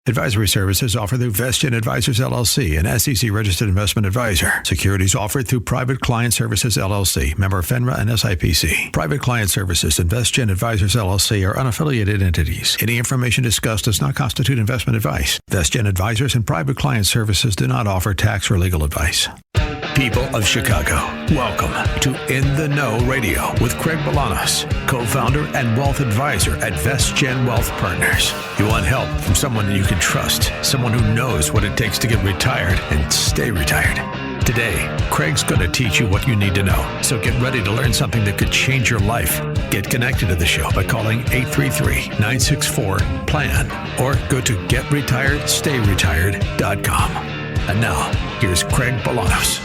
Advisory services offered through VestGen Advisors, LLC, an SEC-registered investment advisor. Securities offered through Private Client Services, LLC, member FINRA and SIPC. Private Client Services and VestGen Advisors, LLC are unaffiliated entities. Any information discussed does not constitute investment advice. VestGen Advisors and Private Client Services do not offer tax or legal advice. People of Chicago, welcome to In the Know Radio with Craig Bolanos, co-founder and wealth advisor at VestGen Wealth Partners. You want help from someone you can trust, someone who knows what it takes to get retired and stay retired. Today, Craig's going to teach you what you need to know. So get ready to learn something that could change your life. Get connected to the show by calling 833-964-PLAN or go to getretiredstayretired.com. And now, here's Craig Bolanos.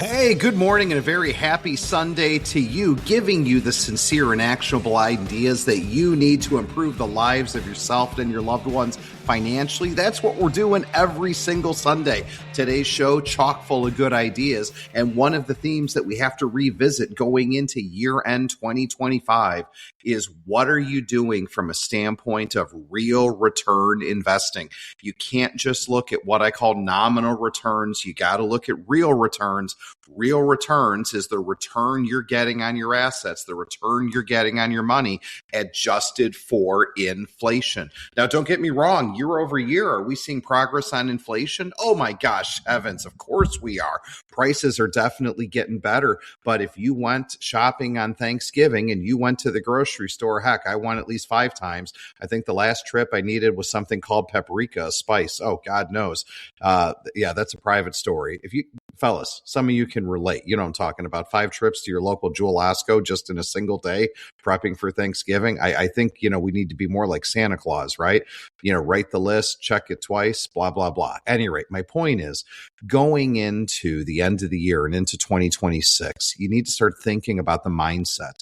Hey, good morning and a very happy Sunday to you, giving you the sincere and actionable ideas that you need to improve the lives of yourself and your loved ones financially. That's what we're doing every single Sunday. Today's show, chock full of good ideas. And one of the themes that we have to revisit going into year-end 2025 is what are you doing from a standpoint of real return investing? You can't just look at what I call nominal returns. You got to look at real returns. Real returns is the return you're getting on your assets, the return you're getting on your money adjusted for inflation. Now, don't get me wrong, year over year, are we seeing progress on inflation? Oh my gosh, heavens, of course we are. Prices are definitely getting better. But if you went shopping on Thanksgiving and you went to the grocery store, heck, I went at least 5 times. I think the last trip I needed was something called paprika, a spice. Oh, God knows. Yeah, that's a private story. If you fellas, some of you can relate. You know what I'm talking about. 5 trips to your local Jewel Osco just in a single day, prepping for Thanksgiving. I think, we need to be more like Santa Claus, right? Write the list, check it twice, blah, blah, blah. At any rate, my point is going into the end of the year and into 2026, you need to start thinking about the mindset.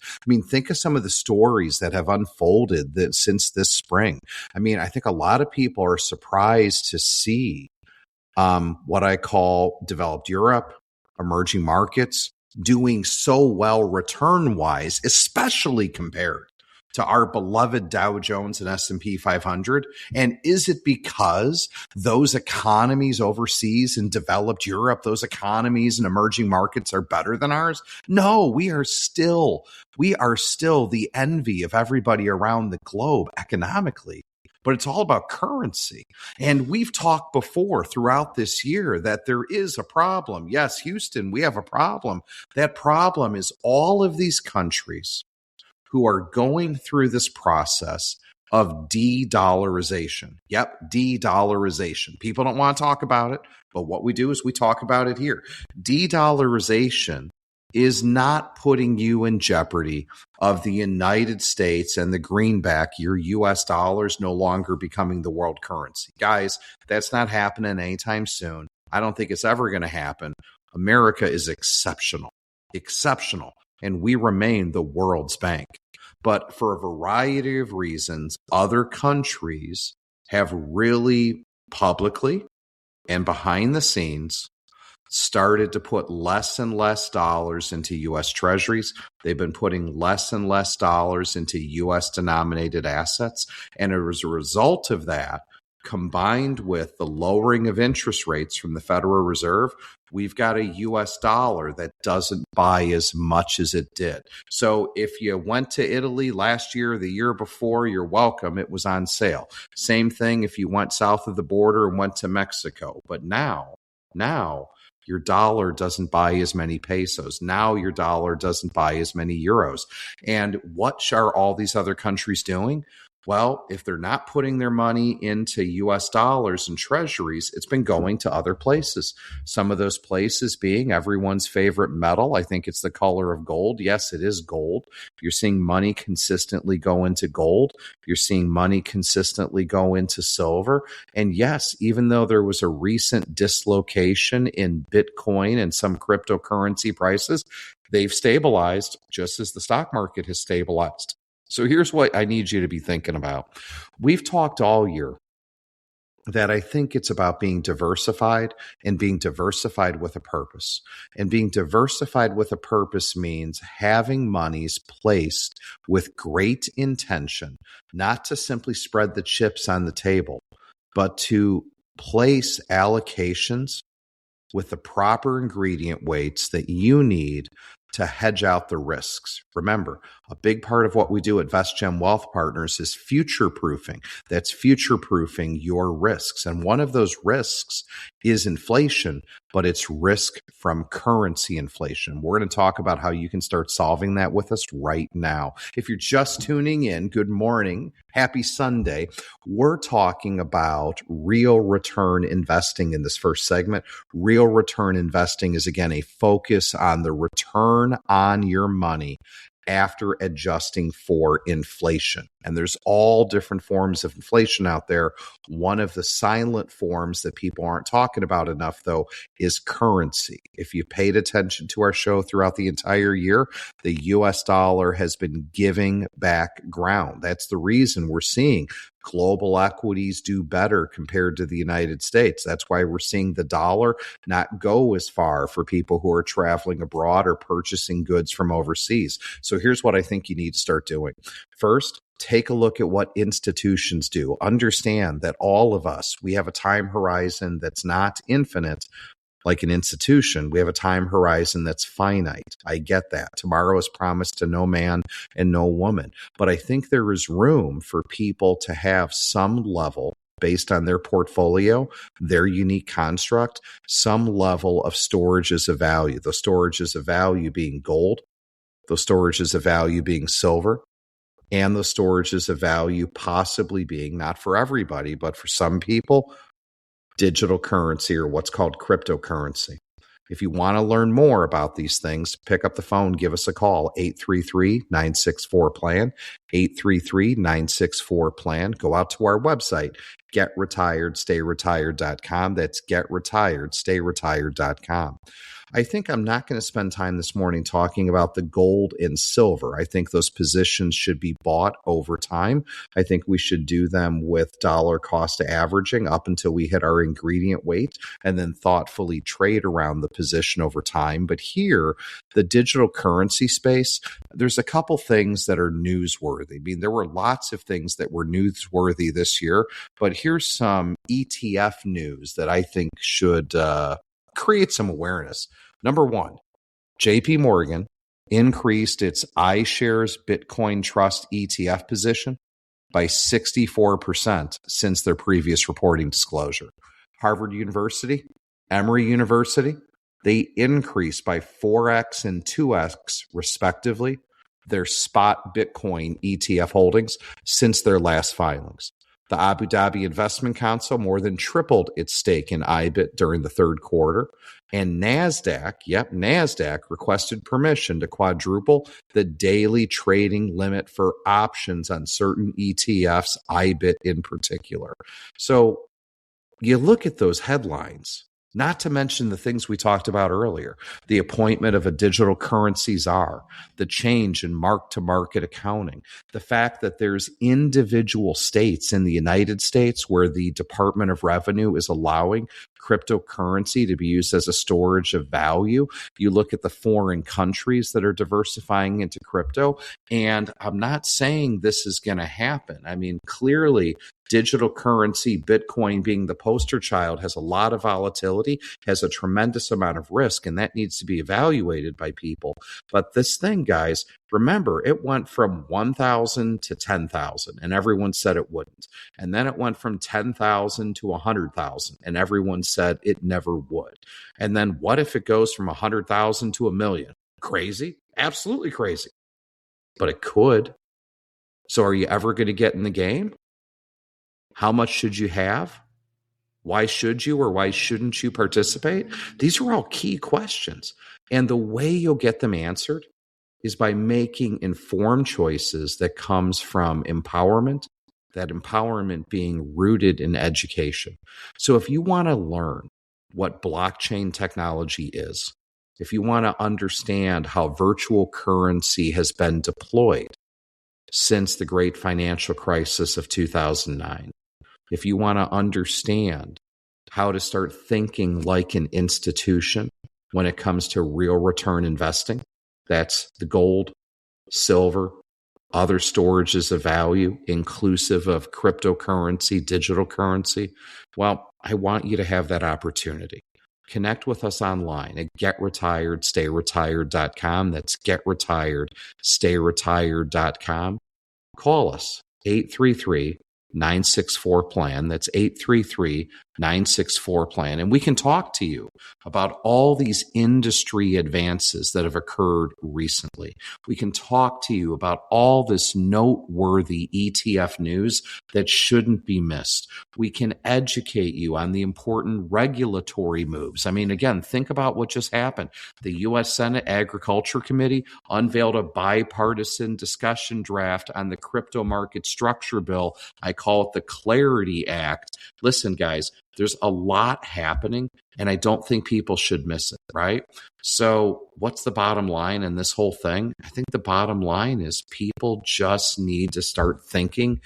Think of some of the stories that have unfolded since this spring. I think a lot of people are surprised to see what I call developed Europe, emerging markets, doing so well return-wise, especially compared to our beloved Dow Jones and S&P 500? And is it because those economies overseas in developed Europe, those economies and emerging markets are better than ours? No, we are still the envy of everybody around the globe economically. But it's all about currency. And we've talked before throughout this year that there is a problem. Yes, Houston, we have a problem. That problem is all of these countries who are going through this process of de-dollarization. Yep, de-dollarization. People don't want to talk about it, but what we do is we talk about it here. De-dollarization is not putting you in jeopardy of the United States and the greenback, your US dollars no longer becoming the world currency. Guys, that's not happening anytime soon. I don't think it's ever going to happen. America is exceptional, and we remain the world's bank. But for a variety of reasons, other countries have really publicly and behind the scenes started to put less and less dollars into U.S. treasuries. They've been putting less and less dollars into U.S. denominated assets. And as a result of that, combined with the lowering of interest rates from the Federal Reserve, we've got a U.S. dollar that doesn't buy as much as it did. So if you went to Italy last year or the year before, you're welcome. It was on sale. Same thing if you went south of the border and went to Mexico. But now, your dollar doesn't buy as many pesos. Now your dollar doesn't buy as many euros. And what are all these other countries doing? Well, if they're not putting their money into U.S. dollars and treasuries, it's been going to other places. Some of those places being everyone's favorite metal. I think it's the color of gold. Yes, it is gold. You're seeing money consistently go into gold. You're seeing money consistently go into silver. And yes, even though there was a recent dislocation in Bitcoin and some cryptocurrency prices, they've stabilized just as the stock market has stabilized. So here's what I need you to be thinking about. We've talked all year that I think it's about being diversified and being diversified with a purpose. And being diversified with a purpose means having monies placed with great intention, not to simply spread the chips on the table, but to place allocations with the proper ingredient weights that you need to hedge out the risks. Remember, a big part of what we do at VestGen Wealth Partners is future proofing. That's future proofing your risks. And one of those risks is inflation, but it's risk from currency inflation. We're going to talk about how you can start solving that with us right now. If you're just tuning in, good morning. Happy Sunday. We're talking about real return investing in this first segment. Real return investing is, again, a focus on the return on your money after adjusting for inflation. And there's all different forms of inflation out there. One of the silent forms that people aren't talking about enough, though, is currency. If you paid attention to our show throughout the entire year, the US dollar has been giving back ground. That's the reason we're seeing global equities do better compared to the United States. That's why we're seeing the dollar not go as far for people who are traveling abroad or purchasing goods from overseas. So here's what I think you need to start doing. First, take a look at what institutions do. Understand that all of us, we have a time horizon that's not infinite. Like an institution, we have a time horizon that's finite. I get that. Tomorrow is promised to no man and no woman. But I think there is room for people to have some level, based on their portfolio, their unique construct, some level of storages of value. The storages of value being gold, those storages of value being silver, and the storages of value possibly being, not for everybody, but for some people, digital currency or what's called cryptocurrency. If you want to learn more about these things, pick up the phone, give us a call, 833-964-PLAN, 833-964-PLAN. Go out to our website, getretiredstayretired.com. That's getretiredstayretired.com. I think I'm not going to spend time this morning talking about the gold and silver. I think those positions should be bought over time. I think we should do them with dollar cost averaging up until we hit our ingredient weight and then thoughtfully trade around the position over time. But here, the digital currency space, there's a couple things that are newsworthy. I mean, there were lots of things that were newsworthy this year, but here's some ETF news that I think should create some awareness. Number one, JP Morgan increased its iShares Bitcoin Trust ETF position by 64% since their previous reporting disclosure. Harvard University, Emory University, they increased by 4x and 2x respectively their spot Bitcoin ETF holdings since their last filings. The Abu Dhabi Investment Council more than tripled its stake in IBIT during the third quarter. And NASDAQ requested permission to quadruple the daily trading limit for options on certain ETFs, IBIT in particular. So you look at those headlines, not to mention the things we talked about earlier, the appointment of a digital currency czar, the change in mark-to-market accounting, the fact that there's individual states in the United States where the Department of Revenue is allowing cryptocurrency to be used as a storage of value. You look at the foreign countries that are diversifying into crypto, and I'm not saying this is going to happen. I mean, clearly, digital currency, Bitcoin being the poster child, has a lot of volatility, has a tremendous amount of risk, and that needs to be evaluated by people. But this thing, guys, remember, it went from 1,000 to 10,000, and everyone said it wouldn't. And then it went from 10,000 to 100,000, and everyone said it never would. And then what if it goes from 100,000 to 1,000,000? Crazy? Absolutely crazy. But it could. So are you ever going to get in the game? How much should you have? Why should you or why shouldn't you participate? These are all key questions. And the way you'll get them answered is by making informed choices that comes from empowerment, that empowerment being rooted in education. So if you want to learn what blockchain technology is, if you want to understand how virtual currency has been deployed since the great financial crisis of 2009, if you want to understand how to start thinking like an institution when it comes to real return investing, that's the gold, silver, other storages of value, inclusive of cryptocurrency, digital currency, well, I want you to have that opportunity. Connect with us online at getretiredstayretired.com. That's getretiredstayretired.com. Call us, 833-964-PLAN. That's 833-964-PLAN. And we can talk to you about all these industry advances that have occurred recently. We can talk to you about all this noteworthy ETF news that shouldn't be missed. We can educate you on the important regulatory moves. I mean, again, think about what just happened. The U.S. Senate Agriculture Committee unveiled a bipartisan discussion draft on the crypto market structure bill. I call it the Clarity Act. Listen, guys, there's a lot happening, and I don't think people should miss it, right? So what's the bottom line in this whole thing? I think the bottom line is people just need to start thinking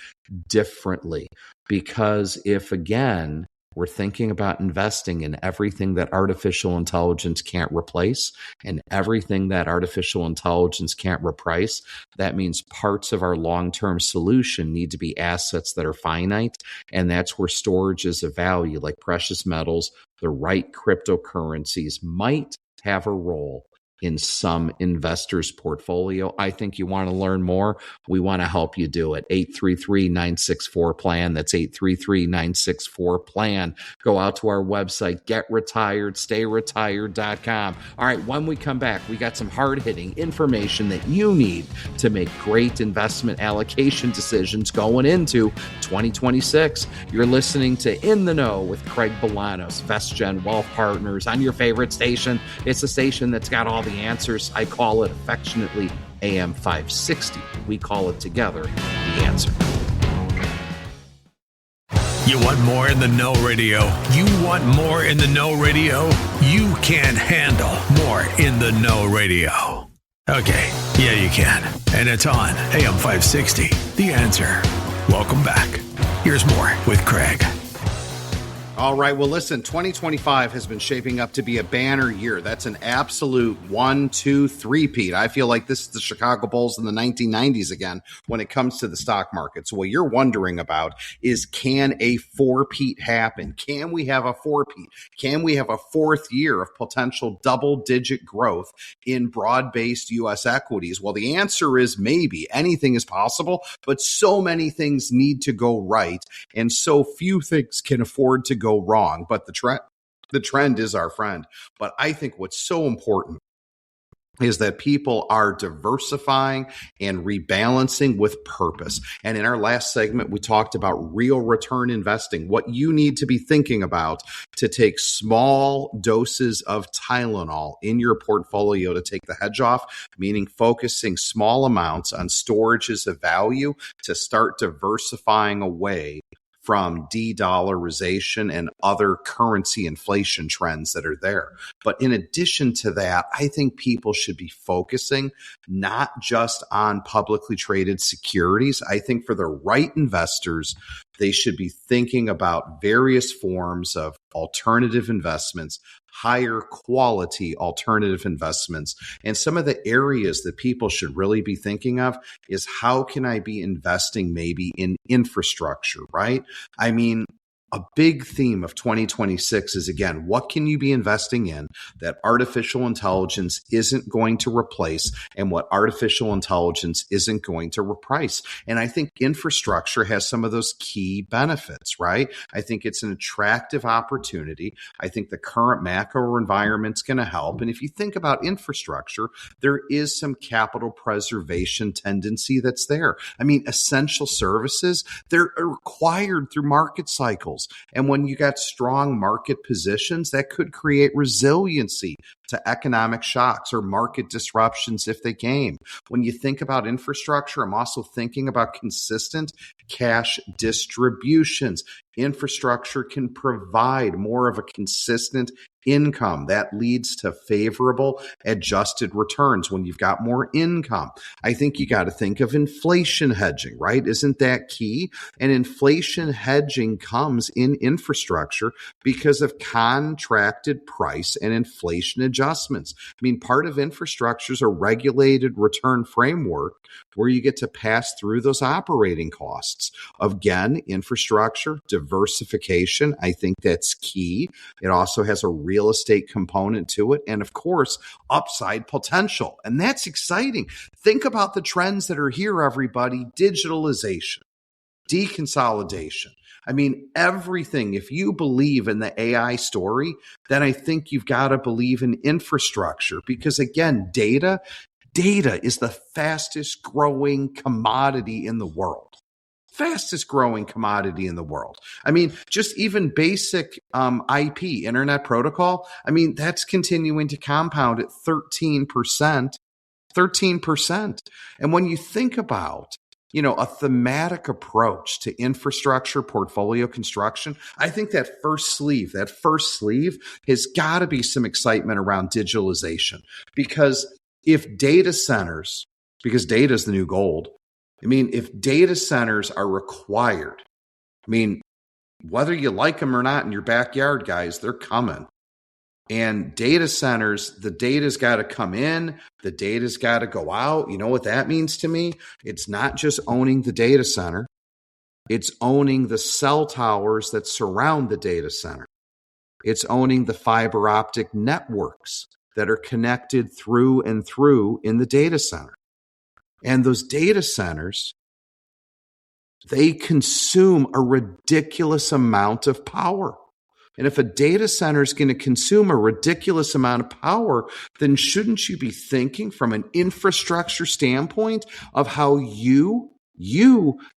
differently, because if, again, we're thinking about investing in everything that artificial intelligence can't replace and everything that artificial intelligence can't reprice, that means parts of our long-term solution need to be assets that are finite, and that's where storages of value like precious metals, the right cryptocurrencies might have a role in some investors' portfolio. I think you want to learn more. We want to help you do it. 833-964-PLAN. That's 833-964-PLAN. Go out to our website, getretiredstayretired.com. All right, when we come back, we got some hard-hitting information that you need to make great investment allocation decisions going into 2026. You're listening to In the Know with Craig Bolanos, VestGen Wealth Partners, on your favorite station. It's a station that's got all the answers. I call it affectionately AM 560. We call it together The Answer. You want more In the Know radio? You want more In the Know radio? You can't handle more In the Know radio. Okay, yeah, you can. And it's on AM 560. The Answer. Welcome back. Here's more with Craig. All right. Well, listen, 2025 has been shaping up to be a banner year. That's an absolute 1-2-3-peat. I feel like this is the Chicago Bulls in the 1990s again when it comes to the stock market. So what you're wondering about is, can a 4-peat happen? Can we have a 4-peat? Can we have a fourth year of potential double-digit growth in broad-based U.S. equities? Well, the answer is maybe. Anything is possible, but so many things need to go right, and so few things can afford to go wrong. But the trend is our friend. But I think what's so important is that people are diversifying and rebalancing with purpose. And in our last segment, we talked about real return investing, what you need to be thinking about to take small doses of Tylenol in your portfolio to take the hedge off, meaning focusing small amounts on storages of value to start diversifying away from de-dollarization and other currency inflation trends that are there. But in addition to that, I think people should be focusing not just on publicly traded securities. I think for the right investors, they should be thinking about various forms of alternative investments, higher quality alternative investments. And some of the areas that people should really be thinking of is, how can I be investing maybe in infrastructure, right? I mean, a big theme of 2026 is, again, what can you be investing in that artificial intelligence isn't going to replace and what artificial intelligence isn't going to reprice? And I think infrastructure has some of those key benefits, right? I think it's an attractive opportunity. I think the current macro environment's going to help. And if you think about infrastructure, there is some capital preservation tendency that's there. I mean, essential services, they're required through market cycles. And when you got strong market positions, that could create resiliency to economic shocks or market disruptions if they came. When you think about infrastructure, I'm also thinking about consistent cash distributions. Infrastructure can provide more of a consistent income. That leads to favorable adjusted returns when you've got more income. I think you got to think of inflation hedging, right? Isn't that key? And inflation hedging comes in infrastructure because of contracted price and inflation adjustments. I mean, part of infrastructure is a regulated return framework where you get to pass through those operating costs. Again, infrastructure, diversification, I think that's key. It also has a real estate component to it. And of course, upside potential. And that's exciting. Think about the trends that are here, everybody. Digitalization, deconsolidation. I mean, everything. If you believe in the AI story, then I think you've got to believe in infrastructure because, again, data is the fastest growing commodity in the world. Fastest growing commodity in the world. I mean, just even basic IP, Internet Protocol, I mean, that's continuing to compound at 13%. 13%. And when you think about a thematic approach to infrastructure portfolio construction, I think that first sleeve has got to be some excitement around digitalization because data is the new gold. I mean, if data centers are required, I mean, whether you like them or not in your backyard, guys, they're coming. And data centers, the data's got to come in, the data's got to go out. You know what that means to me? It's not just owning the data center. It's owning the cell towers that surround the data center. It's owning the fiber optic networks that are connected through and through in the data center. And those data centers, they consume a ridiculous amount of power. And if a data center is going to consume a ridiculous amount of power, then shouldn't you be thinking from an infrastructure standpoint of how you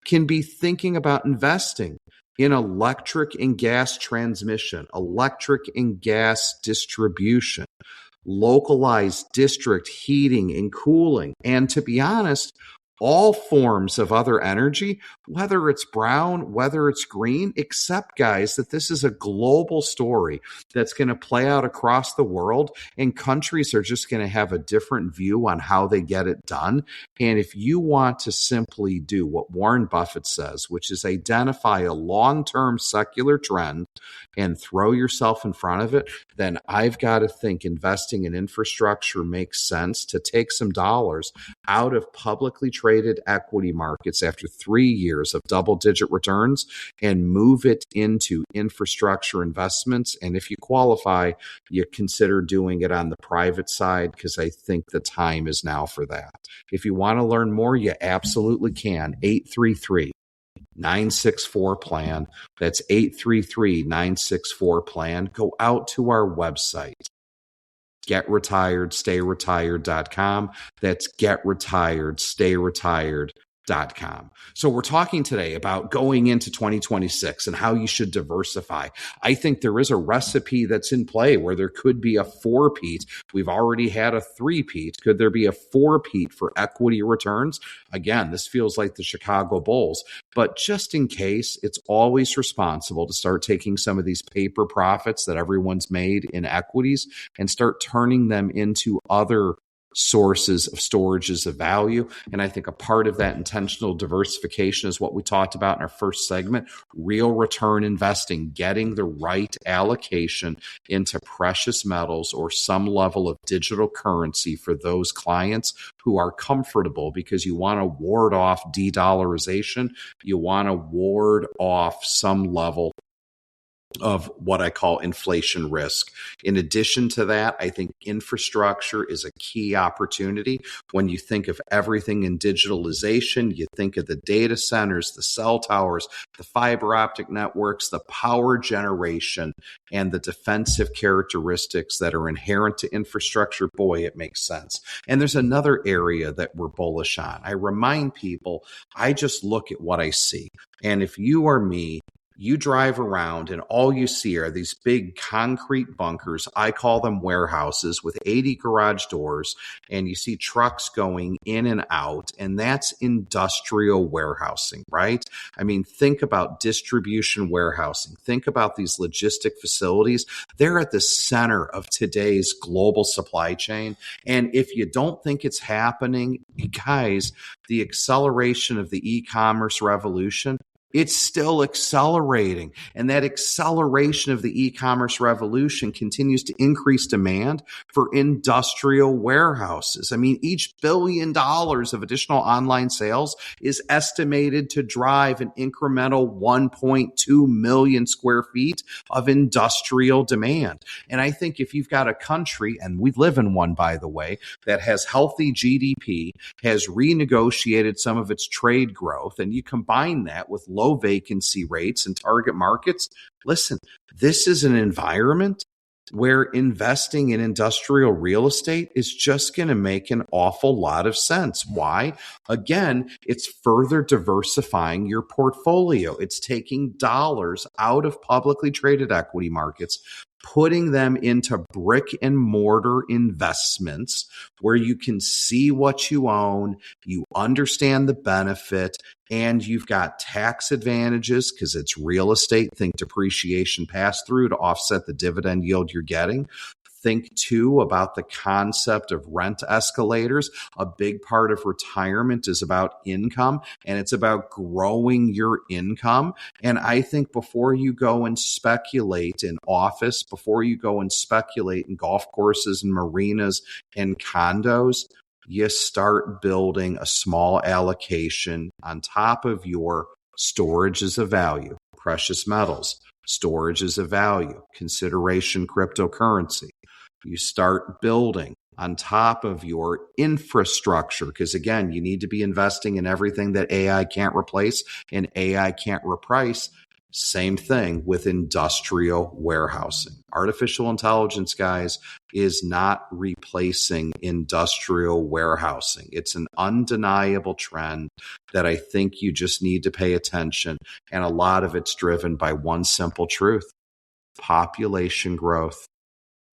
can be thinking about investing in electric and gas transmission, electric and gas distribution, localized district heating and cooling, and to be honest, all forms of other energy, whether it's brown, whether it's green, except, guys, that this is a global story that's going to play out across the world, and countries are just going to have a different view on how they get it done. And if you want to simply do what Warren Buffett says, which is identify a long-term secular trend and throw yourself in front of it, then I've got to think investing in infrastructure makes sense to take some dollars out of publicly traded equity markets after 3 years of double-digit returns and move it into infrastructure investments. And if you qualify, you consider doing it on the private side because I think the time is now for that. If you want to learn more, you absolutely can. 833-964-PLAN. That's 833-964-PLAN. Go out to our website. GetRetiredStayRetired.com. That's GetRetiredStayRetired.com. So we're talking today about going into 2026 and how you should diversify. I think there is a recipe that's in play where there could be a four-peat. We've already had a three-peat. Could there be a four-peat for equity returns? Again, this feels like the Chicago Bulls, but just in case, it's always responsible to start taking some of these paper profits that everyone's made in equities and start turning them into other sources of storages of value. And I think a part of that intentional diversification is what we talked about in our first segment, real return investing, getting the right allocation into precious metals or some level of digital currency for those clients who are comfortable, because you want to ward off de-dollarization. You want to ward off some level of what I call inflation risk. In addition to that, I think infrastructure is a key opportunity. When you think of everything in digitalization, you think of the data centers, the cell towers, the fiber optic networks, the power generation, and the defensive characteristics that are inherent to infrastructure. Boy, it makes sense. And there's another area that we're bullish on. I remind people, I just look at what I see. And if you are me, You drive around and all you see are these big concrete bunkers. I call them warehouses with 80 garage doors, and you see trucks going in and out, and that's industrial warehousing, right? I mean, think about distribution warehousing. Think about these logistic facilities. They're at the center of today's global supply chain. And if you don't think it's happening, guys, the acceleration of the e-commerce revolution, it's still accelerating. And that acceleration of the e-commerce revolution continues to increase demand for industrial warehouses. I mean, each $1 billion of additional online sales is estimated to drive an incremental 1.2 million square feet of industrial demand. And I think if you've got a country, and we live in one, by the way, that has healthy GDP, has renegotiated some of its trade growth, and you combine that with low vacancy rates and target markets, listen, this is an environment where investing in industrial real estate is just going to make an awful lot of sense. Why? Again, it's further diversifying your portfolio. It's taking dollars out of publicly traded equity markets, putting them into brick and mortar investments where you can see what you own, you understand the benefit, and you've got tax advantages because it's real estate. Think depreciation pass through to offset the dividend yield you're getting. Think too about the concept of rent escalators. A big part of retirement is about income, and it's about growing your income. And I think before you go and speculate in office, before you go and speculate in golf courses and marinas and condos, you start building a small allocation on top of your storage as a value, precious metals, storage as a value, consideration cryptocurrency. You start building on top of your infrastructure, because again, you need to be investing in everything that AI can't replace and AI can't reprice. Same thing with industrial warehousing. Artificial intelligence, guys, is not replacing industrial warehousing. It's an undeniable trend that I think you just need to pay attention. And a lot of it's driven by one simple truth: population growth.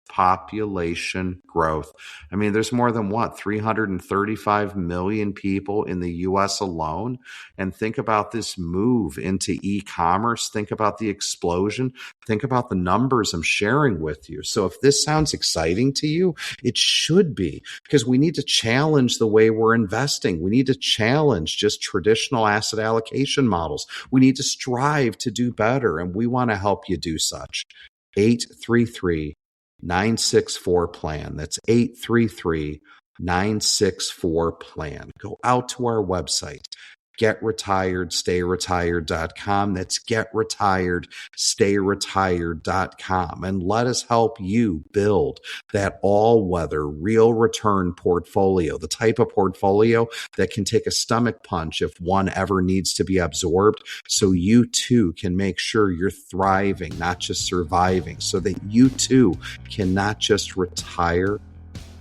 Population growth. I mean, there's more than 335 million people in the US alone. And think about this move into e-commerce. Think about the explosion. Think about the numbers I'm sharing with you. So if this sounds exciting to you, it should be, because we need to challenge the way we're investing. We need to challenge just traditional asset allocation models. We need to strive to do better, and we want to help you do such. 833-964-PLAN. That's 833-964-PLAN. Go out to our website, getretiredstayretired.com. That's getretiredstayretired.com. And let us help you build that all-weather real return portfolio, the type of portfolio that can take a stomach punch if one ever needs to be absorbed, so you too can make sure you're thriving, not just surviving, so that you too can not just retire,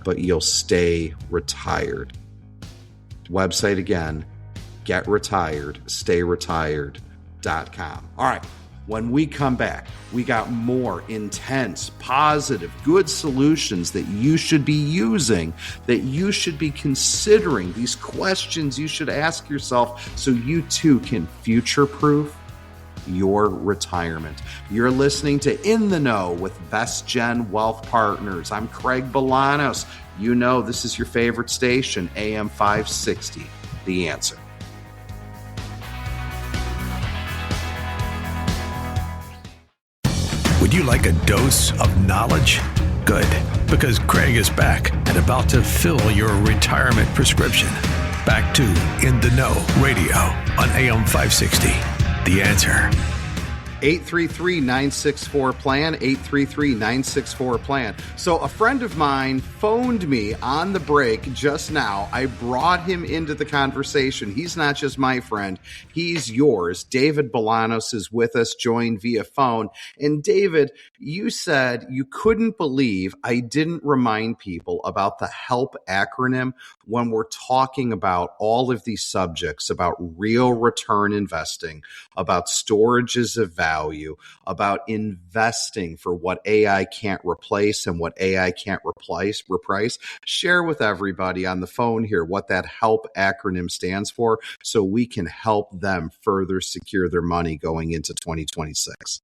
but you'll stay retired. Website again, getretiredstayretired.com. All right. When we come back, we got more intense, positive, good solutions that you should be using, that you should be considering, these questions you should ask yourself so you too can future-proof your retirement. You're listening to In the Know with VestGen Wealth Partners. I'm Craig Bolanos. You know this is your favorite station, AM 560, The Answer. Would you like a dose of knowledge? Good, because Craig is back and about to fill your retirement prescription. Back to In the Know Radio on AM 560. The Answer. 833-964-PLAN, 833-964-PLAN. So a friend of mine phoned me on the break just now. I brought him into the conversation. He's not just my friend, he's yours. David Bolanos is with us, joined via phone. And David, you said you couldn't believe I didn't remind people about the HELP acronym when we're talking about all of these subjects, about real return investing, about storage as a value, value about investing for what AI can't replace and what AI can't replace, share with everybody on the phone here what that HELP acronym stands for so we can help them further secure their money going into 2026.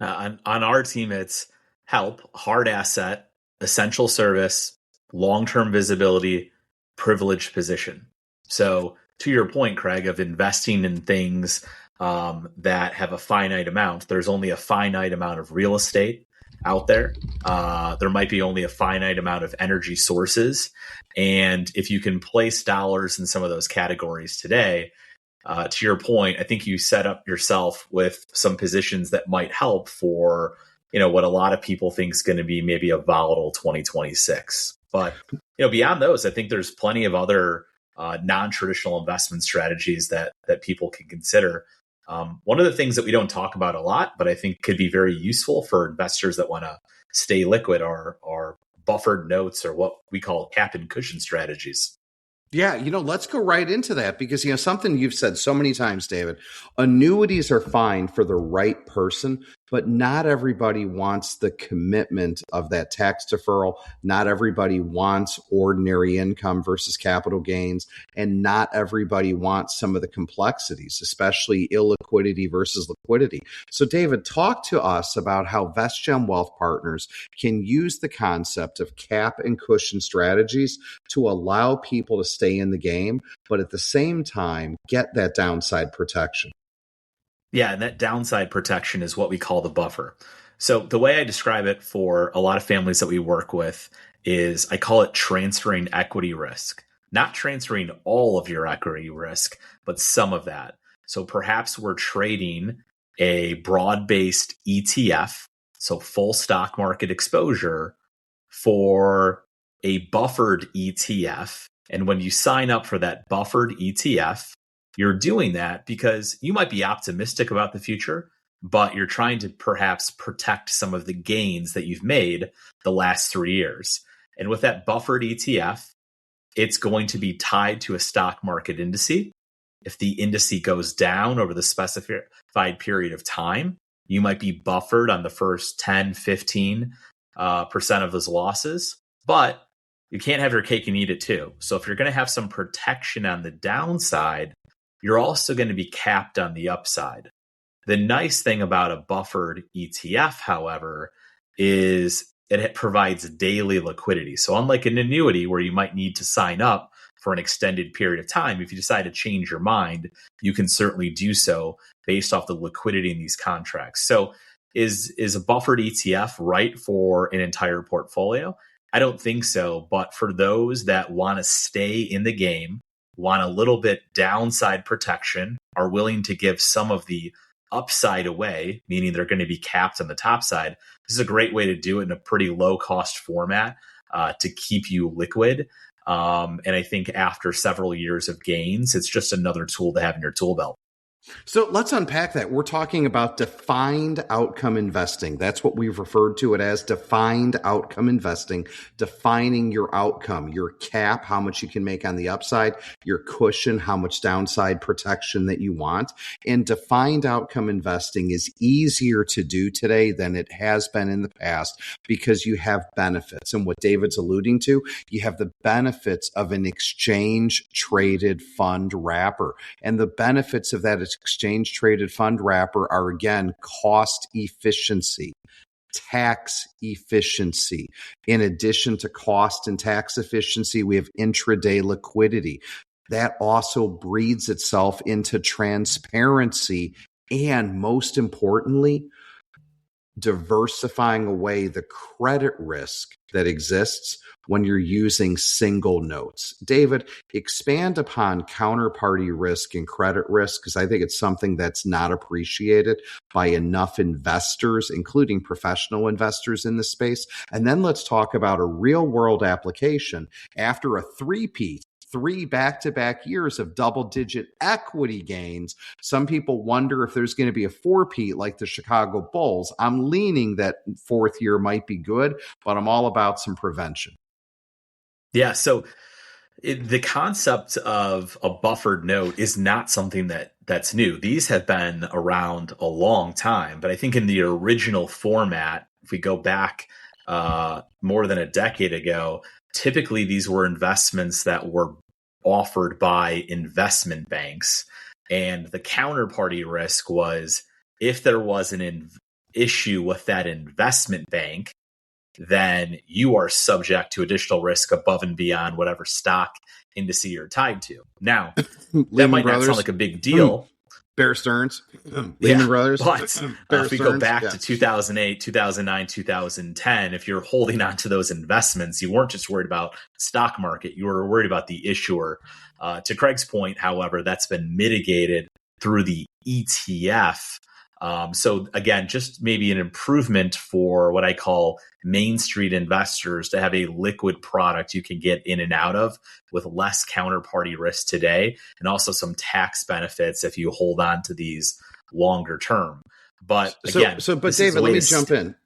On our team, it's HELP, hard asset, essential service, long-term visibility, privileged position. So to your point, Craig, of investing in things that have a finite amount, there's only a finite amount of real estate out there. There might be only a finite amount of energy sources. And if you can place dollars in some of those categories today, to your point, I think you set up yourself with some positions that might help for, what a lot of people think is going to be maybe a volatile 2026. But, beyond those, I think there's plenty of other non-traditional investment strategies that people can consider. One of the things that we don't talk about a lot, but I think could be very useful for investors that want to stay liquid are buffered notes, or what we call cap and cushion strategies. Yeah, let's go right into that because, something you've said so many times, David, annuities are fine for the right person, but not everybody wants the commitment of that tax deferral. Not everybody wants ordinary income versus capital gains, and not everybody wants some of the complexities, especially illiquidity versus liquidity. So, David, talk to us about how VestGen Wealth Partners can use the concept of cap and cushion strategies to allow people to stay in the game, but at the same time, get that downside protection. Yeah, and that downside protection is what we call the buffer. So the way I describe it for a lot of families that we work with is I call it transferring equity risk. Not transferring all of your equity risk, but some of that. So perhaps we're trading a broad-based ETF, so full stock market exposure, for a buffered ETF. And when you sign up for that buffered ETF, you're doing that because you might be optimistic about the future, but you're trying to perhaps protect some of the gains that you've made the last 3 years. And with that buffered ETF, it's going to be tied to a stock market indice. If the indice goes down over the specified period of time, you might be buffered on the first 10, 15% of those losses, but you can't have your cake and eat it too. So if you're going to have some protection on the downside, you're also going to be capped on the upside. The nice thing about a buffered ETF, however, is it provides daily liquidity. So unlike an annuity where you might need to sign up for an extended period of time, if you decide to change your mind, you can certainly do so based off the liquidity in these contracts. So is a buffered ETF right for an entire portfolio? I don't think so. But for those that want to stay in the game, want a little bit downside protection, are willing to give some of the upside away, meaning they're going to be capped on the top side, this is a great way to do it in a pretty low cost format to keep you liquid. And I think after several years of gains, it's just another tool to have in your tool belt. So let's unpack that. We're talking about defined outcome investing. That's what we've referred to it as, defined outcome investing, defining your outcome, your cap, how much you can make on the upside, your cushion, how much downside protection that you want. And defined outcome investing is easier to do today than it has been in the past because you have benefits. And what David's alluding to, you have the benefits of an exchange traded fund wrapper. And the benefits of that exchange traded fund wrapper are, again, cost efficiency, tax efficiency. In addition to cost and tax efficiency, we have intraday liquidity. That also breeds itself into transparency and, most importantly, diversifying away the credit risk that exists when you're using single notes. David, expand upon counterparty risk and credit risk, because I think it's something that's not appreciated by enough investors, including professional investors in this space. And then let's talk about a real world application after a three back-to-back years of double-digit equity gains. Some people wonder if there's going to be a four-peat like the Chicago Bulls. I'm leaning that fourth year might be good, but I'm all about some prevention. Yeah, so The concept of a buffered note is not something that's new. These have been around a long time, but I think in the original format, if we go back more than a decade ago, typically these were investments that were offered by investment banks. And the counterparty risk was if there was an issue with that investment bank, then you are subject to additional risk above and beyond whatever stock indice you're tied to. Now, that might not sound like a big deal. Bear Stearns, Lehman Brothers. But if we go back to 2008, 2009, 2010, if you're holding on to those investments, you weren't just worried about the stock market, you were worried about the issuer. To Craig's point, however, that's been mitigated through the ETF. So again, just maybe an improvement for what I call Main Street investors to have a liquid product you can get in and out of with less counterparty risk today, and also some tax benefits if you hold on to these longer term. But again, but David, let me jump in.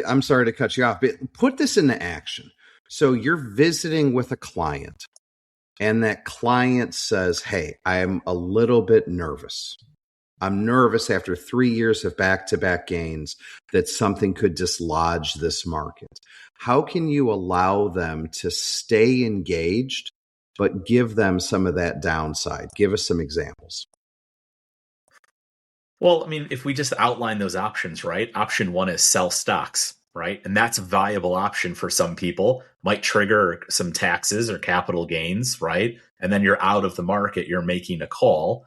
I'm sorry to cut you off, but put this into action. So you're visiting with a client, and that client says, "Hey, I'm a little bit nervous. I'm nervous after 3 years of back-to-back gains that something could dislodge this market." How can you allow them to stay engaged, but give them some of that downside? Give us some examples. Well, I mean, if we just outline those options, right? Option one is sell stocks, right? And that's a viable option for some people. Might trigger some taxes or capital gains, right? And then you're out of the market, you're making a call.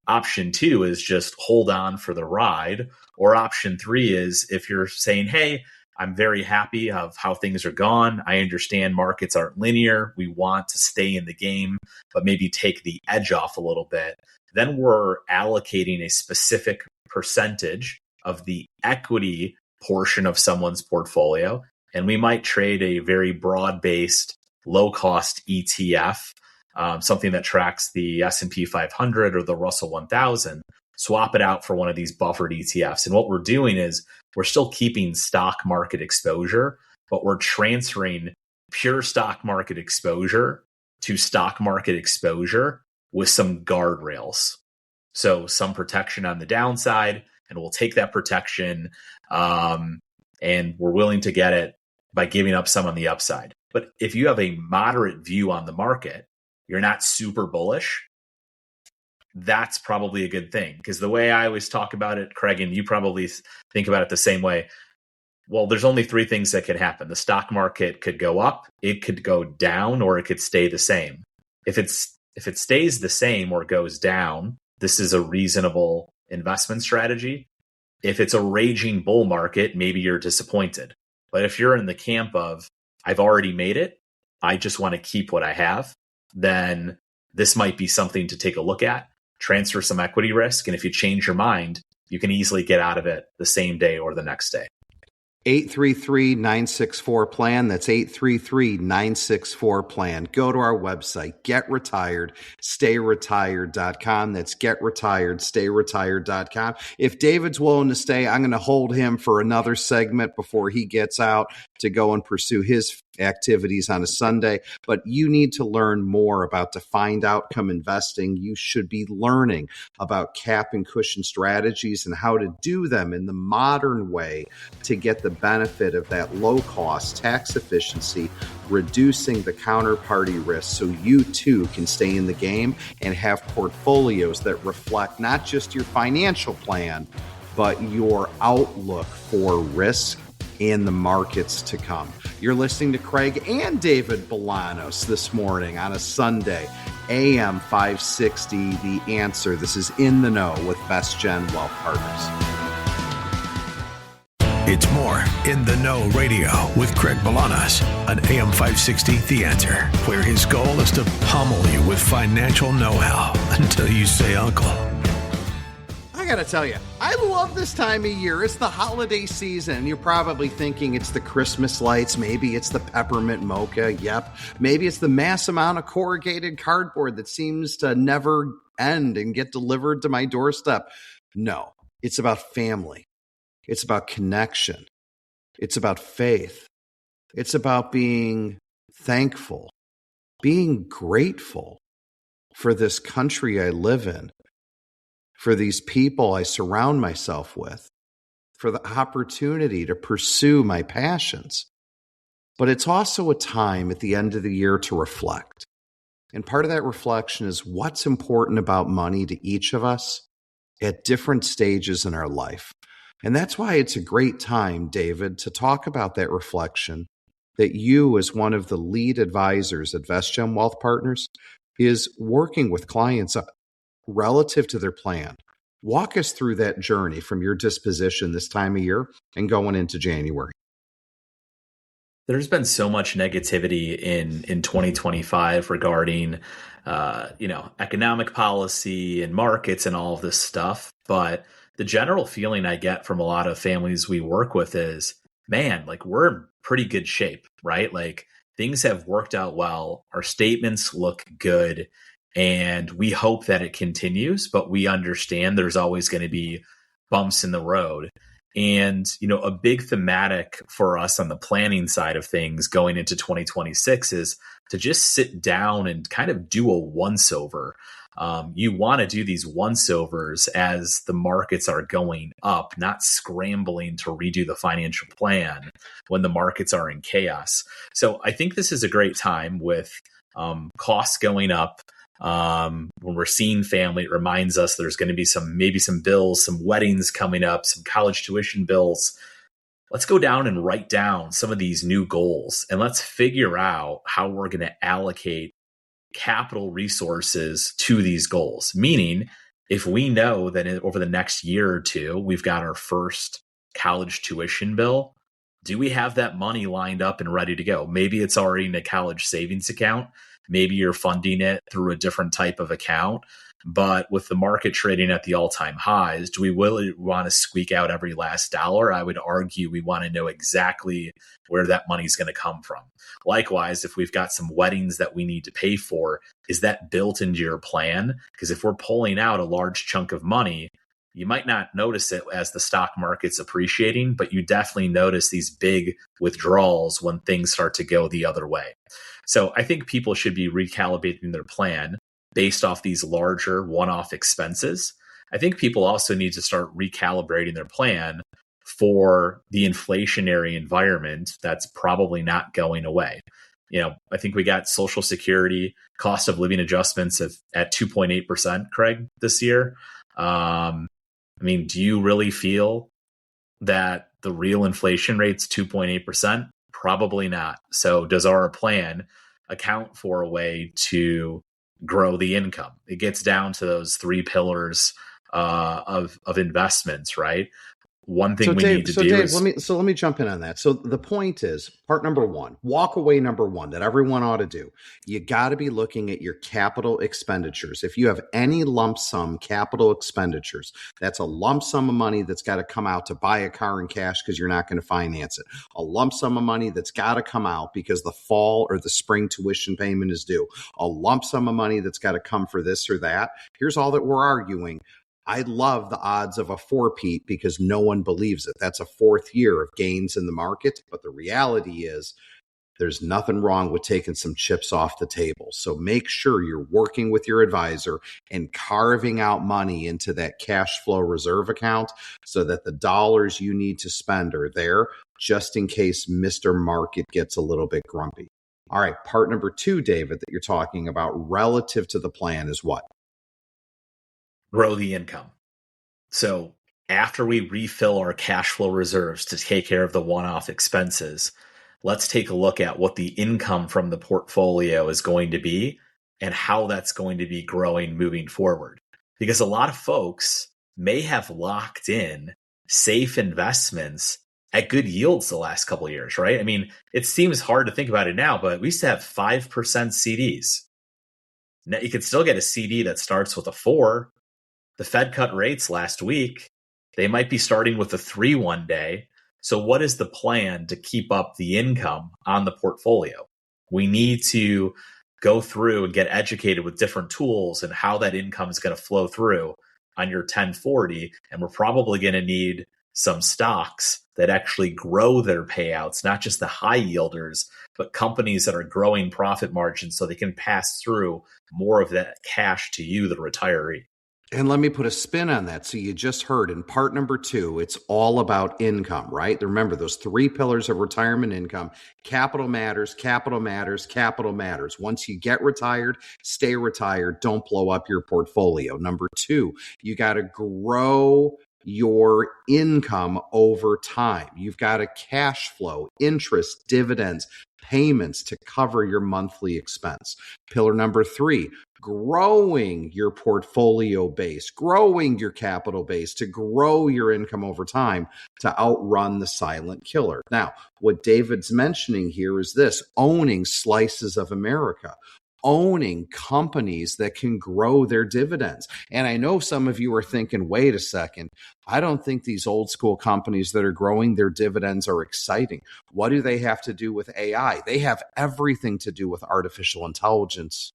Option two is just hold on for the ride. Or option three is if you're saying, hey, I'm very happy of how things are gone. I understand markets aren't linear. We want to stay in the game, but maybe take the edge off a little bit. Then we're allocating a specific percentage of the equity portion of someone's portfolio. And we might trade a very broad-based, low-cost ETF, something that tracks the S&P 500 or the Russell 1000, swap it out for one of these buffered ETFs. And what we're doing is we're still keeping stock market exposure, but we're transferring pure stock market exposure to stock market exposure with some guardrails. So some protection on the downside, and we'll take that protection, and we're willing to get it by giving up some on the upside. But if you have a moderate view on the market, you're not super bullish, that's probably a good thing. Because the way I always talk about it, Craig, and you probably think about it the same way, well, there's only three things that could happen. The stock market could go up, it could go down, or it could stay the same. If it stays the same or goes down, this is a reasonable investment strategy. If it's a raging bull market, maybe you're disappointed. But if you're in the camp of, I've already made it, I just want to keep what I have, then this might be something to take a look at, transfer some equity risk. And if you change your mind, you can easily get out of it the same day or the next day. 833-964-PLAN. That's 833-964-PLAN. Go to our website, getretiredstayretired.com. That's getretiredstayretired.com. If David's willing to stay, I'm going to hold him for another segment before he gets out to go and pursue his activities on a Sunday. But you need to learn more about defined outcome investing. You should be learning about cap and cushion strategies and how to do them in the modern way to get the benefit of that low cost, tax efficiency, reducing the counterparty risk so you too can stay in the game and have portfolios that reflect not just your financial plan, but your outlook for risk in the markets to come. You're listening to Craig and David Bolanos this morning on a Sunday, AM 560, The Answer. This is In the Know with VestGen Wealth Partners. It's more In the Know Radio with Craig Bolanos on AM 560 The Answer, where his goal is to pummel you with financial know-how until you say uncle. I got to tell you, I love this time of year. It's the holiday season. You're probably thinking it's the Christmas lights. Maybe it's the peppermint mocha. Yep. Maybe it's the mass amount of corrugated cardboard that seems to never end and get delivered to my doorstep. No, it's about family. It's about connection. It's about faith. It's about being thankful. being grateful for this country I live in, for these people I surround myself with, for the opportunity to pursue my passions. But it's also a time at the end of the year to reflect. And part of that reflection is what's important about money to each of us at different stages in our life. And that's why it's a great time, David, to talk about that reflection that you, as one of the lead advisors at VestGen Wealth Partners, is working with clients relative to their plan. Walk us through that journey from your disposition this time of year and going into January. There's been so much negativity in 2025 regarding, economic policy and markets and all of this stuff. But the general feeling I get from a lot of families we work with is, man, like we're in pretty good shape, right? Like things have worked out well. Our statements look good. And we hope that it continues, but we understand there's always going to be bumps in the road. And, a big thematic for us on the planning side of things going into 2026 is to just sit down and kind of do a once over. You want to do these once overs as the markets are going up, not scrambling to redo the financial plan when the markets are in chaos. So I think this is a great time with costs going up. When we're seeing family, it reminds us there's going to be maybe some bills, some weddings coming up, some college tuition bills. Let's go down and write down some of these new goals and let's figure out how we're going to allocate capital resources to these goals. Meaning, if we know that over the next year or two, we've got our first college tuition bill, do we have that money lined up and ready to go? Maybe it's already in a college savings account. Maybe you're funding it through a different type of account. But with the market trading at the all-time highs, do we really want to squeak out every last dollar? I would argue we want to know exactly where that money is going to come from. Likewise, if we've got some weddings that we need to pay for, is that built into your plan? Because if we're pulling out a large chunk of money, you might not notice it as the stock market's appreciating, but you definitely notice these big withdrawals when things start to go the other way. So I think people should be recalibrating their plan based off these larger one-off expenses. I think people also need to start recalibrating their plan for the inflationary environment that's probably not going away. I think we got Social Security cost of living adjustments at 2.8%, Craig, this year. Do you really feel that the real inflation rate's 2.8%? Probably not. So does our plan account for a way to grow the income? It gets down to those three pillars of investments, right? One thing need to do is... Let me jump in on that. So the point is, part number one, walk away number one that everyone ought to do. You got to be looking at your capital expenditures. If you have any lump sum capital expenditures, that's a lump sum of money that's got to come out to buy a car in cash because you're not going to finance it. A lump sum of money that's got to come out because the fall or the spring tuition payment is due. A lump sum of money that's got to come for this or that. Here's all that we're arguing. I love the odds of a four-peat because no one believes it. That's a fourth year of gains in the market. But the reality is there's nothing wrong with taking some chips off the table. So make sure you're working with your advisor and carving out money into that cash flow reserve account so that the dollars you need to spend are there just in case Mr. Market gets a little bit grumpy. All right, part number two, David, that you're talking about relative to the plan is what? Grow the income. So after we refill our cash flow reserves to take care of the one-off expenses, let's take a look at what the income from the portfolio is going to be and how that's going to be growing moving forward. Because a lot of folks may have locked in safe investments at good yields the last couple of years, right? It seems hard to think about it now, but we used to have 5% CDs. Now you could still get a CD that starts with a 4. The Fed cut rates last week. They might be starting with a 3 one day. So what is the plan to keep up the income on the portfolio? We need to go through and get educated with different tools and how that income is going to flow through on your 1040. And we're probably going to need some stocks that actually grow their payouts, not just the high yielders, but companies that are growing profit margins so they can pass through more of that cash to you, the retiree. And let me put a spin on that. So you just heard in part number 2, it's all about income, right? Remember those 3 pillars of retirement income: capital matters, capital matters, capital matters. Once you get retired, stay retired. Don't blow up your portfolio. Number 2, you got to grow your income over time. You've got a cash flow, interest, dividends, payments to cover your monthly expense. Pillar number 3, growing your portfolio base, growing your capital base to grow your income over time to outrun the silent killer. Now, what David's mentioning here is this: owning slices of America, owning companies that can grow their dividends. And I know some of you are thinking, wait a second, I don't think these old school companies that are growing their dividends are exciting. What do they have to do with AI? They have everything to do with artificial intelligence.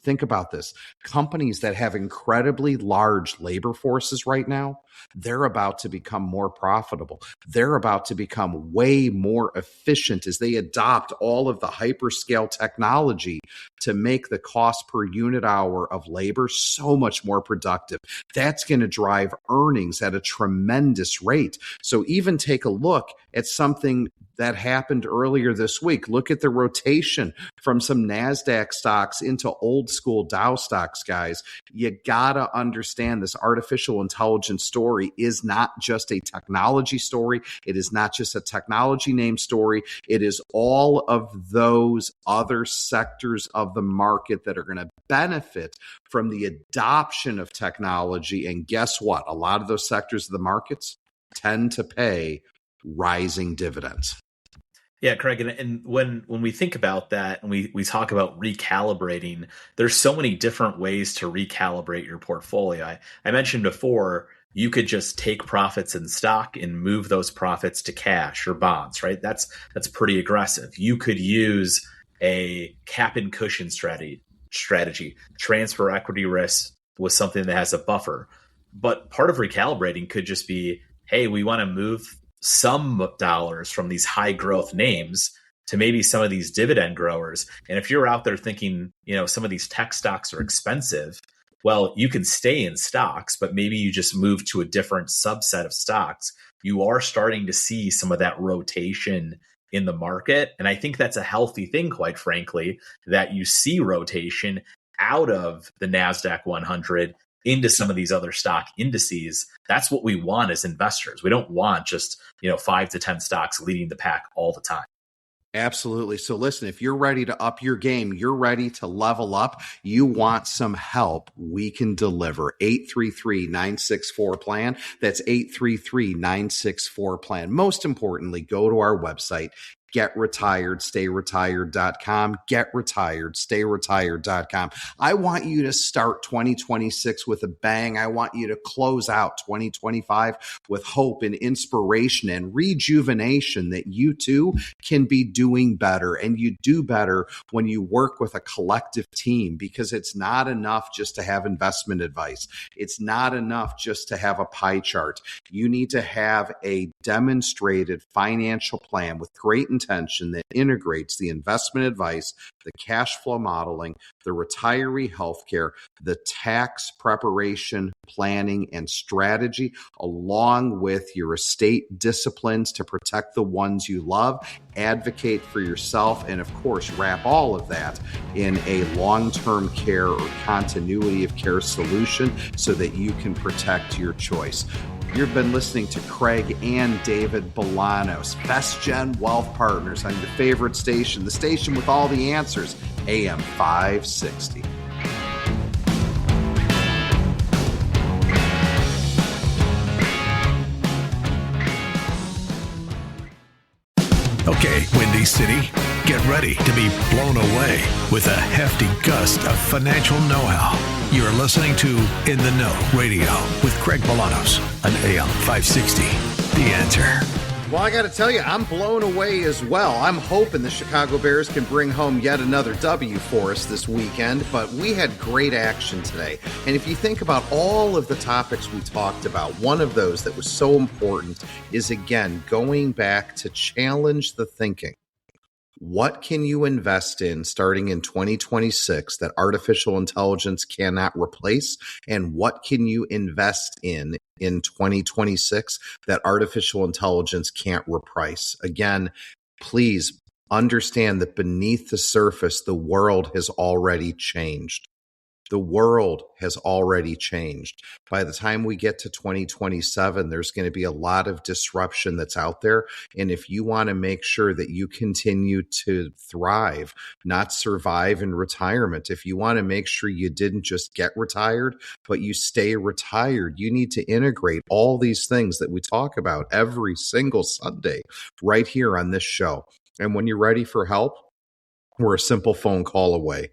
Think about this. Companies that have incredibly large labor forces right now, they're about to become more profitable. They're about to become way more efficient as they adopt all of the hyperscale technology to make the cost per unit hour of labor so much more productive. That's going to drive earnings at a tremendous rate. So even take a look at something that happened earlier this week. Look at the rotation from some NASDAQ stocks into old school Dow stocks, guys. You gotta understand this artificial intelligence story is not just a technology story. It is not just a technology name story. It is all of those other sectors of the market that are going to benefit from the adoption of technology. And guess what? A lot of those sectors of the markets tend to pay rising dividends. Yeah, Craig, and when we think about that and we talk about recalibrating, there's so many different ways to recalibrate your portfolio. I mentioned before, you could just take profits in stock and move those profits to cash or bonds, right? That's pretty aggressive. You could use a cap and cushion strategy, transfer equity risk with something that has a buffer. But part of recalibrating could just be, hey, we want to move some dollars from these high growth names to maybe some of these dividend growers. And if you're out there thinking, some of these tech stocks are expensive, well, you can stay in stocks, but maybe you just move to a different subset of stocks. You are starting to see some of that rotation in the market. And I think that's a healthy thing, quite frankly, that you see rotation out of the NASDAQ 100 into some of these other stock indices. That's what we want as investors. We don't want just, 5 to 10 stocks leading the pack all the time. Absolutely. So listen, if you're ready to up your game, you're ready to level up, you want some help, we can deliver. 833-964-PLAN. That's 833-964-PLAN. Most importantly, go to our website, getretiredstayretired.com, getretiredstayretired.com. I want you to start 2026 with a bang. I want you to close out 2025 with hope and inspiration and rejuvenation that you too can be doing better. And you do better when you work with a collective team, because it's not enough just to have investment advice. It's not enough just to have a pie chart. You need to have a demonstrated financial plan with great intention that integrates the investment advice, the cash flow modeling, the retiree healthcare, the tax preparation, planning, and strategy, along with your estate disciplines to protect the ones you love, advocate for yourself, and of course, wrap all of that in a long-term care or continuity of care solution so that you can protect your choice. You've been listening to Craig and David Bolanos, VestGen Wealth Partners, on your favorite station, the station with all the answers, AM 560. Okay, Windy City, get ready to be blown away with a hefty gust of financial know-how. You're listening to In the Know Radio with Craig Bolanos on AM 560. The Answer. Well, I got to tell you, I'm blown away as well. I'm hoping the Chicago Bears can bring home yet another W for us this weekend, but we had great action today. And if you think about all of the topics we talked about, one of those that was so important is, again, going back to challenge the thinking. What can you invest in starting in 2026 that artificial intelligence cannot replace? And what can you invest in 2026 that artificial intelligence can't reprice? Again, please understand that beneath the surface, the world has already changed. The world has already changed. By the time we get to 2027, there's going to be a lot of disruption that's out there. And if you want to make sure that you continue to thrive, not survive in retirement, if you want to make sure you didn't just get retired, but you stay retired, you need to integrate all these things that we talk about every single Sunday right here on this show. And when you're ready for help, we're a simple phone call away.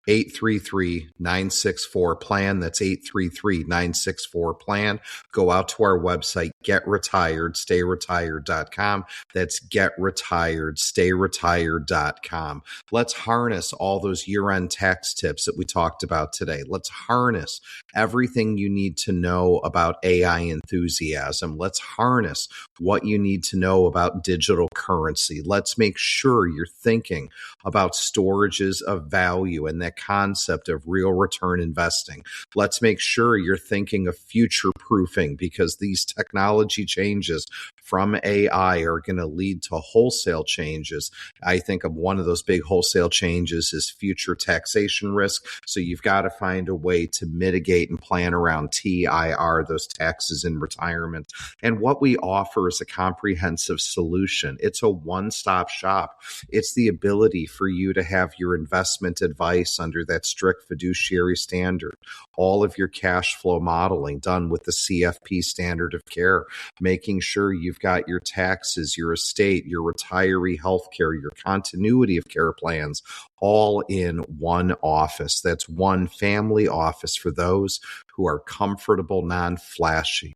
833-964-PLAN. That's 833-964-PLAN. Go out to our website, getretiredstayretired.com. That's getretiredstayretired.com. Let's harness all those year-end tax tips that we talked about today. Let's harness everything you need to know about AI enthusiasm. Let's harness what you need to know about digital currency. Let's make sure you're thinking about storages of value and that concept of real return investing. Let's make sure you're thinking of future proofing, because these technology changes from AI are going to lead to wholesale changes. I think of one of those big wholesale changes is future taxation risk. So you've got to find a way to mitigate and plan around TIR, those taxes in retirement. And what we offer is a comprehensive solution. It's a one-stop shop. It's the ability for you to have your investment advice under that strict fiduciary standard, all of your cash flow modeling done with the CFP standard of care, making sure you've got your taxes, your estate, your retiree health care, your continuity of care plans, all in one office. That's one family office for those who are comfortable, non-flashy,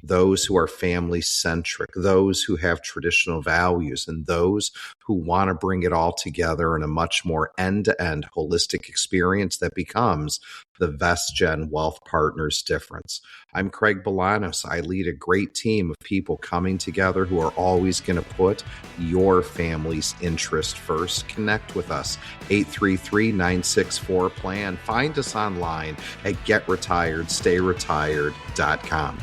those who are family-centric, those who have traditional values, and those who want to bring it all together in a much more end-to-end holistic experience that becomes the VestGen Wealth Partners difference. I'm Craig Bolanos. I lead a great team of people coming together who are always going to put your family's interest first. Connect with us, 833-964-PLAN. Find us online at getretiredstayretired.com.